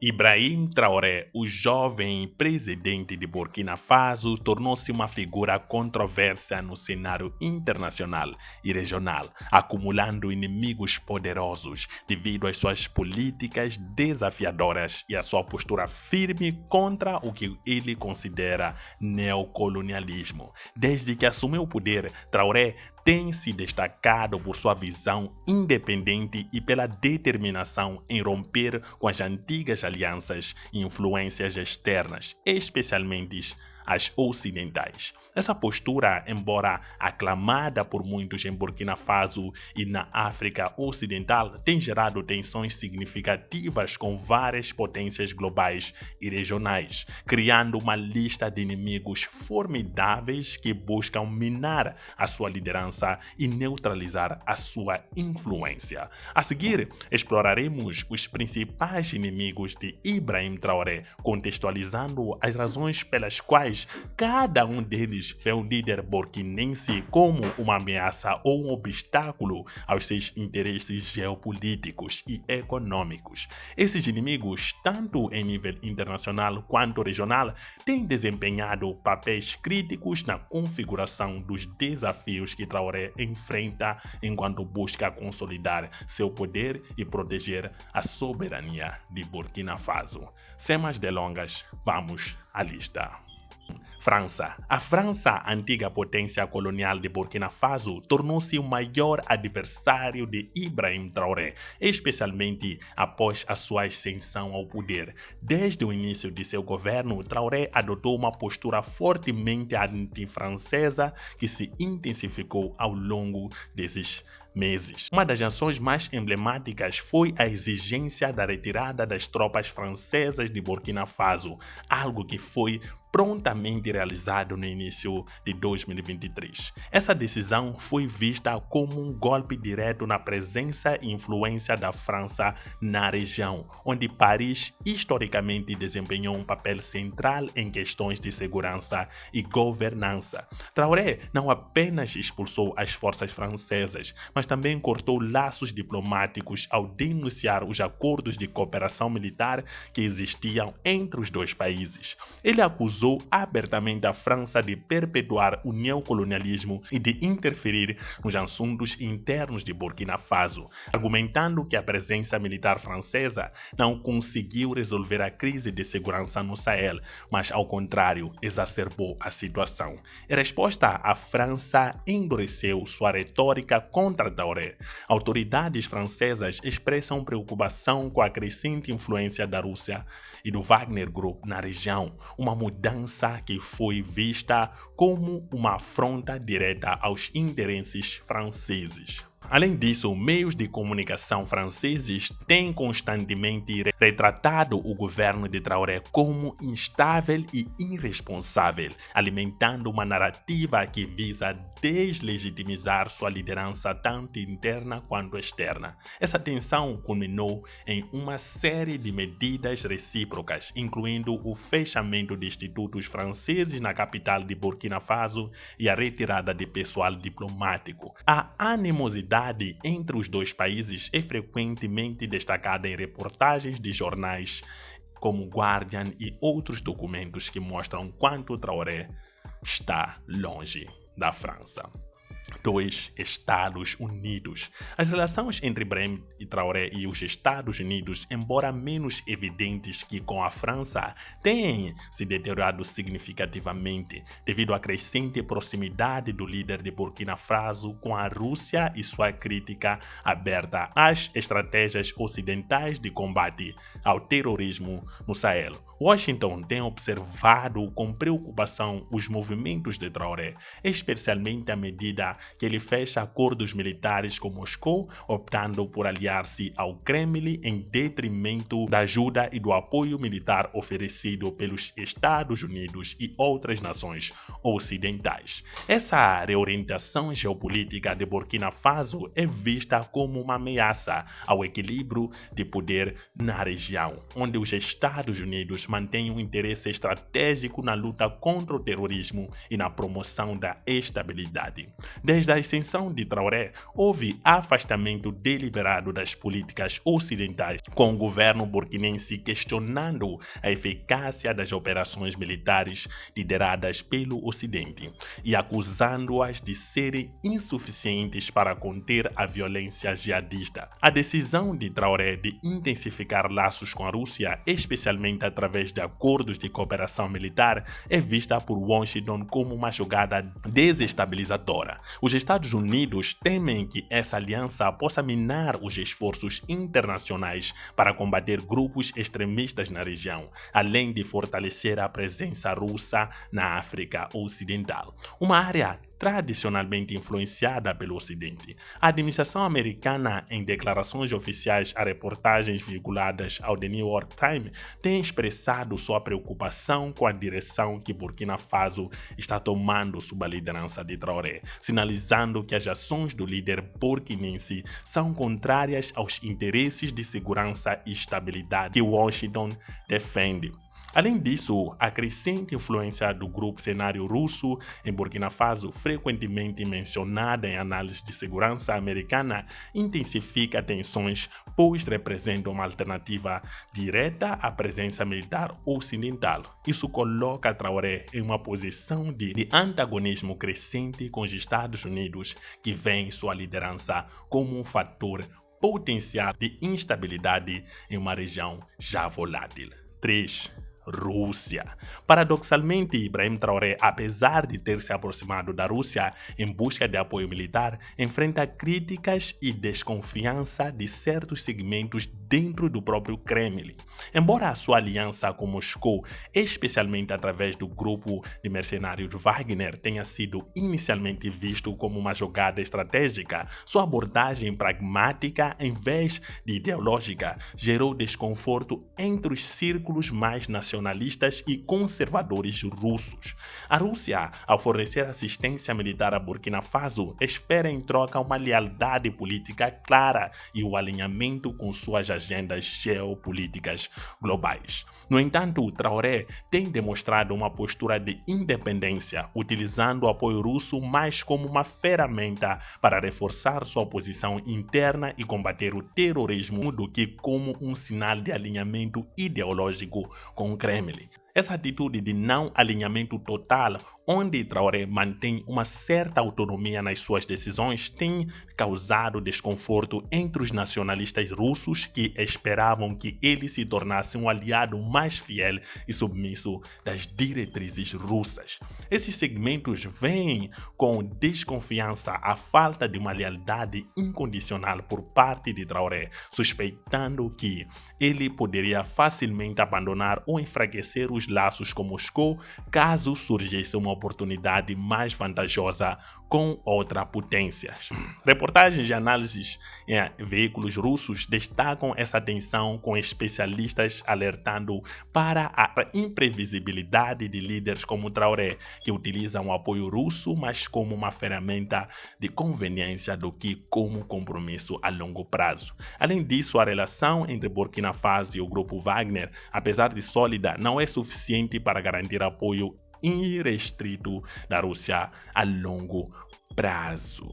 Ibrahim Traoré, o jovem presidente de Burkina Faso, tornou-se uma figura controversa no cenário internacional e regional, acumulando inimigos poderosos devido às suas políticas desafiadoras e à sua postura firme contra o que ele considera neocolonialismo. Desde que assumiu o poder, Traoré tem se destacado por sua visão independente e pela determinação em romper com as antigas alianças e influências externas, especialmente as ocidentais. Essa postura, embora aclamada por muitos em Burkina Faso e na África Ocidental, tem gerado tensões significativas com várias potências globais e regionais, criando uma lista de inimigos formidáveis que buscam minar a sua liderança e neutralizar a sua influência. A seguir, exploraremos os principais inimigos de Ibrahim Traoré, contextualizando as razões pelas quais cada um deles vê o líder burkinense como uma ameaça ou um obstáculo aos seus interesses geopolíticos e econômicos. Esses inimigos, tanto em nível internacional quanto regional, têm desempenhado papéis críticos na configuração dos desafios que Traoré enfrenta enquanto busca consolidar seu poder e proteger a soberania de Burkina Faso. Sem mais delongas, vamos à lista. França. A França, antiga potência colonial de Burkina Faso, tornou-se o maior adversário de Ibrahim Traoré, especialmente após a sua ascensão ao poder. Desde o início de seu governo, Traoré adotou uma postura fortemente anti-francesa que se intensificou ao longo desses meses. Uma das ações mais emblemáticas foi a exigência da retirada das tropas francesas de Burkina Faso, algo que foi prontamente realizado no início de 2023. Essa decisão foi vista como um golpe direto na presença e influência da França na região, onde Paris historicamente desempenhou um papel central em questões de segurança e governança. Traoré não apenas expulsou as forças francesas, mas também cortou laços diplomáticos ao denunciar os acordos de cooperação militar que existiam entre os dois países. Ele acusou abertamente a França de perpetuar o neocolonialismo e de interferir nos assuntos internos de Burkina Faso, argumentando que a presença militar francesa não conseguiu resolver a crise de segurança no Sahel, mas ao contrário, exacerbou a situação. Em resposta, a França endureceu sua retórica contra Traoré. Autoridades francesas expressam preocupação com a crescente influência da Rússia e do Wagner Group na região, uma mudança que foi vista como uma afronta direta aos interesses franceses. Além disso, meios de comunicação franceses têm constantemente retratado o governo de Traoré como instável e irresponsável, alimentando uma narrativa que visa deslegitimizar sua liderança tanto interna quanto externa. Essa tensão culminou em uma série de medidas recíprocas, incluindo o fechamento de institutos franceses na capital de Burkina Faso e a retirada de pessoal diplomático. A animosidade entre os dois países é frequentemente destacada em reportagens de jornais como Guardian e outros documentos que mostram quanto Traoré está longe da França. 2. Estados Unidos. As relações entre Ibrahim Traoré e os Estados Unidos, embora menos evidentes que com a França, têm se deteriorado significativamente devido à crescente proximidade do líder de Burkina Faso com a Rússia e sua crítica aberta às estratégias ocidentais de combate ao terrorismo no Sahel. Washington tem observado com preocupação os movimentos de Traoré, especialmente à medida que ele fecha acordos militares com Moscou, optando por aliar-se ao Kremlin em detrimento da ajuda e do apoio militar oferecido pelos Estados Unidos e outras nações ocidentais. Essa reorientação geopolítica de Burkina Faso é vista como uma ameaça ao equilíbrio de poder na região, onde os Estados Unidos mantêm um interesse estratégico na luta contra o terrorismo e na promoção da estabilidade. Desde a ascensão de Traoré, houve afastamento deliberado das políticas ocidentais, com o governo burkinense questionando a eficácia das operações militares lideradas pelo Ocidente e acusando-as de serem insuficientes para conter a violência jihadista. A decisão de Traoré de intensificar laços com a Rússia, especialmente através de acordos de cooperação militar, é vista por Washington como uma jogada desestabilizadora. Os Estados Unidos temem que essa aliança possa minar os esforços internacionais para combater grupos extremistas na região, além de fortalecer a presença russa na África Ocidental, uma área tradicionalmente influenciada pelo Ocidente. A administração americana, em declarações oficiais a reportagens vinculadas ao The New York Times, tem expressado sua preocupação com a direção que Burkina Faso está tomando sob a liderança de Traoré, sinalizando que as ações do líder burkinense são contrárias aos interesses de segurança e estabilidade que Washington defende. Além disso, a crescente influência do grupo cenário russo em Burkina Faso, frequentemente mencionada em análises de segurança americana, intensifica tensões, pois representa uma alternativa direta à presença militar ocidental. Isso coloca Traoré em uma posição de antagonismo crescente com os Estados Unidos, que vê sua liderança como um fator potencial de instabilidade em uma região já volátil. 3. Rússia. Paradoxalmente, Ibrahim Traoré, apesar de ter se aproximado da Rússia em busca de apoio militar, enfrenta críticas e desconfiança de certos segmentos dentro do próprio Kremlin. Embora a sua aliança com Moscou, especialmente através do grupo de mercenários Wagner, tenha sido inicialmente visto como uma jogada estratégica, sua abordagem pragmática, em vez de ideológica, gerou desconforto entre os círculos mais nacionalistas e conservadores russos. A Rússia, ao fornecer assistência militar a Burkina Faso, espera em troca uma lealdade política clara e o alinhamento com suas agendas geopolíticas globais. No entanto, Traoré tem demonstrado uma postura de independência, utilizando o apoio russo mais como uma ferramenta para reforçar sua posição interna e combater o terrorismo do que como um sinal de alinhamento ideológico com o Kremlin. Essa atitude de não alinhamento total, onde Traoré mantém uma certa autonomia nas suas decisões, tem causado desconforto entre os nacionalistas russos que esperavam que ele se tornasse um aliado mais fiel e submisso das diretrizes russas. Esses segmentos veem com desconfiança a falta de uma lealdade incondicional por parte de Traoré, suspeitando que ele poderia facilmente abandonar ou enfraquecer os laços com Moscou caso surgisse uma oportunidade mais vantajosa com outra potência. Reportagens e análises em veículos russos destacam essa tensão, com especialistas alertando para a imprevisibilidade de líderes como Traoré, que utilizam o apoio russo mais como uma ferramenta de conveniência do que como compromisso a longo prazo. Além disso, a relação entre Burkina Faso e o grupo Wagner, apesar de sólida, não é suficiente para garantir apoio irrestrito da Rússia a longo prazo.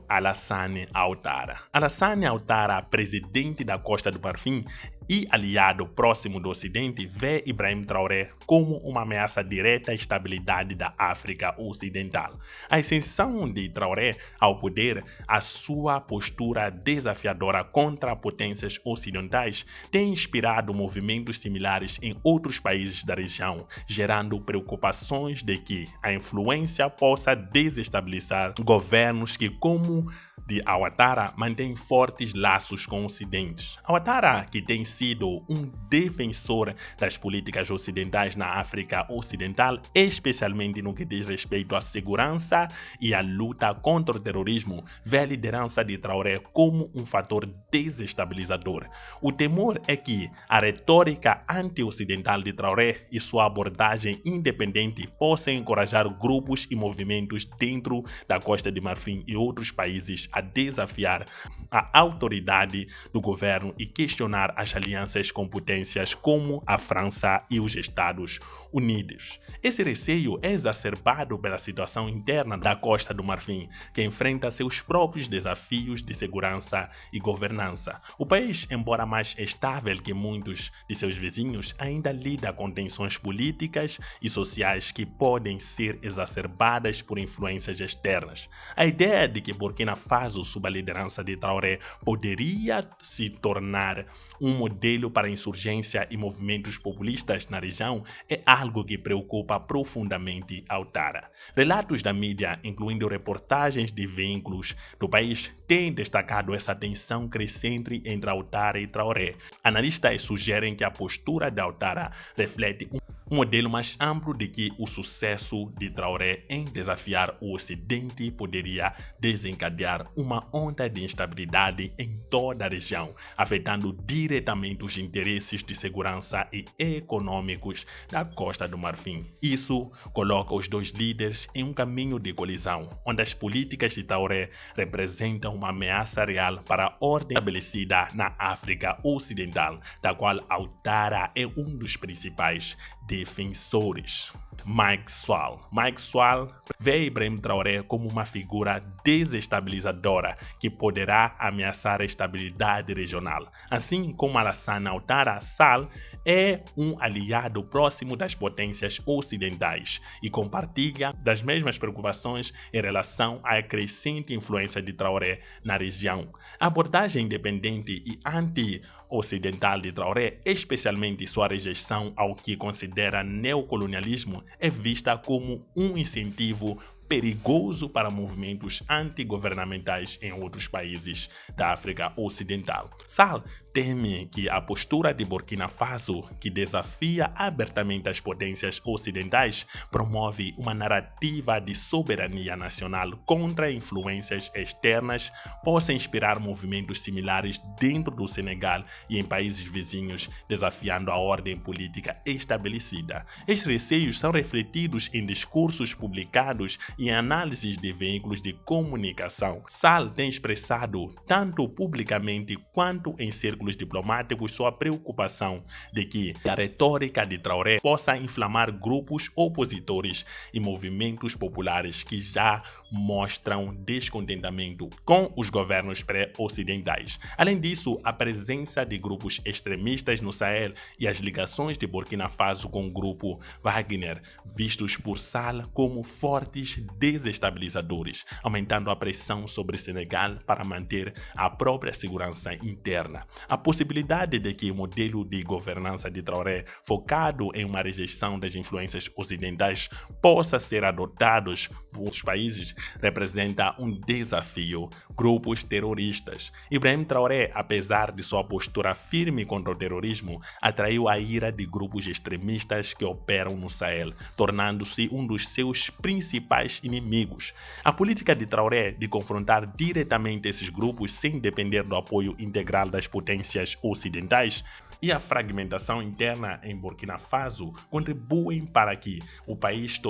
Alassane Ouattara. Alassane Ouattara, presidente da Costa do Marfim e aliado próximo do Ocidente, vê Ibrahim Traoré como uma ameaça direta à estabilidade da África Ocidental. A ascensão de Traoré ao poder, a sua postura desafiadora contra potências ocidentais, tem inspirado movimentos similares em outros países da região, gerando preocupações de que a influência possa desestabilizar governos que, como de Ouattara, mantém fortes laços com o Ocidente. Ouattara, que tem sido um defensor das políticas ocidentais na África Ocidental, especialmente no que diz respeito à segurança e à luta contra o terrorismo, vê a liderança de Traoré como um fator desestabilizador. O temor é que a retórica anti-ocidental de Traoré e sua abordagem independente possam encorajar grupos e movimentos dentro da Costa de Marfim e outros países a desafiar a autoridade do governo e questionar as alianças com potências como a França e os Estados Unidos. Esse receio é exacerbado pela situação interna da Costa do Marfim, que enfrenta seus próprios desafios de segurança e governança. O país, embora mais estável que muitos de seus vizinhos, ainda lida com tensões políticas e sociais que podem ser exacerbadas por influências externas. A ideia de que Burkina Faso, sob a liderança de Traoré, poderia se tornar um modelo para insurgência e movimentos populistas na região é algo que preocupa profundamente Ouattara. Relatos da mídia, incluindo reportagens de veículos do país, têm destacado essa tensão crescente entre Ouattara e Traoré. Analistas sugerem que a postura de Ouattara reflete um modelo mais amplo de que o sucesso de Traoré em desafiar o Ocidente poderia desencadear uma onda de instabilidade em toda a região, afetando diretamente os interesses de segurança e econômicos da Costa do Marfim. Isso coloca os dois líderes em um caminho de colisão, onde as políticas de Traoré representam uma ameaça real para a ordem estabelecida na África Ocidental, da qual Ouattara é um dos principais defensores. Macky Sall vê Ibrahim Traoré como uma figura desestabilizadora que poderá ameaçar a estabilidade regional. Assim como Alassane Ouattara, Sall é um aliado próximo das potências ocidentais e compartilha das mesmas preocupações em relação à crescente influência de Traoré na região. A abordagem independente e anti-ocidental de Traoré, especialmente sua rejeição ao que considera neocolonialismo, é vista como um incentivo perigoso para movimentos antigovernamentais em outros países da África Ocidental. Sall teme que a postura de Burkina Faso, que desafia abertamente as potências ocidentais, promove uma narrativa de soberania nacional contra influências externas, possa inspirar movimentos similares dentro do Senegal e em países vizinhos, desafiando a ordem política estabelecida. Estes receios são refletidos em discursos publicados e em análises de veículos de comunicação. Sall tem expressado, tanto publicamente quanto em círculos diplomáticos, sua preocupação de que a retórica de Traoré possa inflamar grupos opositores e movimentos populares que já mostram descontentamento com os governos pré-ocidentais. Além disso, a presença de grupos extremistas no Sahel e as ligações de Burkina Faso com o grupo Wagner, vistos por Sall como fortes desestabilizadores, aumentando a pressão sobre Senegal para manter a própria segurança interna. A possibilidade de que o modelo de governança de Traoré, focado em uma rejeição das influências ocidentais, possa ser adotado por outros países, representa um desafio. Grupos terroristas. Ibrahim Traoré, apesar de sua postura firme contra o terrorismo, atraiu a ira de grupos extremistas que operam no Sahel, tornando-se um dos seus principais inimigos. A política de Traoré de confrontar diretamente esses grupos sem depender do apoio integral das potências ocidentais e a fragmentação interna em Burkina Faso contribuem para que o país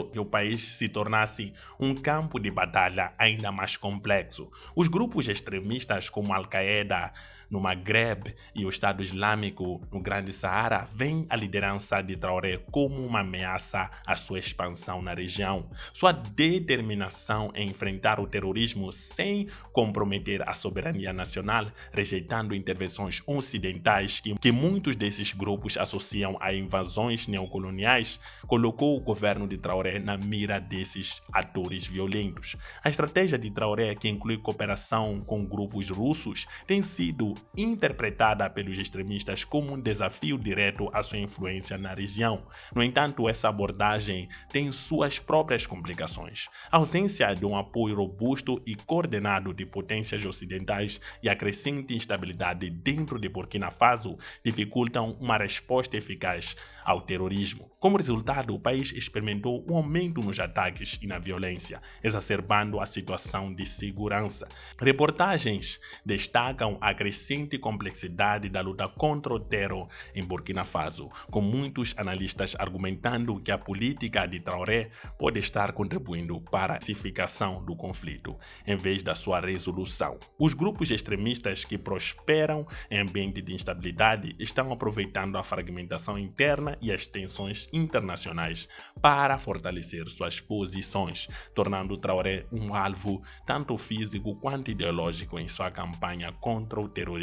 se tornasse um campo de batalha ainda mais complexo. Os grupos extremistas como Al-Qaeda no Maghreb e o Estado Islâmico no Grande Saara veem a liderança de Traoré como uma ameaça à sua expansão na região. Sua determinação em enfrentar o terrorismo sem comprometer a soberania nacional, rejeitando intervenções ocidentais que muitos desses grupos associam a invasões neocoloniais, colocou o governo de Traoré na mira desses atores violentos. A estratégia de Traoré, que inclui cooperação com grupos russos, tem sido interpretada pelos extremistas como um desafio direto à sua influência na região. No entanto, essa abordagem tem suas próprias complicações. A ausência de um apoio robusto e coordenado de potências ocidentais e a crescente instabilidade dentro de Burkina Faso dificultam uma resposta eficaz ao terrorismo. Como resultado, o país experimentou um aumento nos ataques e na violência, exacerbando a situação de segurança. Reportagens destacam a crescente crescente complexidade da luta contra o terror em Burkina Faso, com muitos analistas argumentando que a política de Traoré pode estar contribuindo para a pacificação do conflito, em vez da sua resolução. Os grupos extremistas que prosperam em ambiente de instabilidade estão aproveitando a fragmentação interna e as tensões internacionais para fortalecer suas posições, tornando Traoré um alvo tanto físico quanto ideológico em sua campanha contra o terrorismo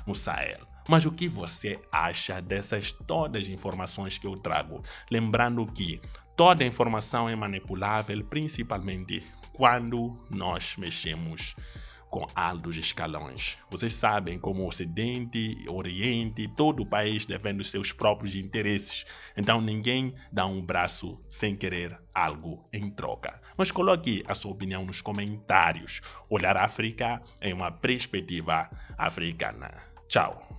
no Sahel. Mas o que você acha dessas todas as informações que eu trago? Lembrando que toda informação é manipulável, principalmente quando nós mexemos com altos escalões. Vocês sabem como o Ocidente, Oriente, todo o país defende os seus próprios interesses. Então ninguém dá um braço sem querer algo em troca. Mas coloque a sua opinião nos comentários. Olhar a África em uma perspectiva africana. Tchau!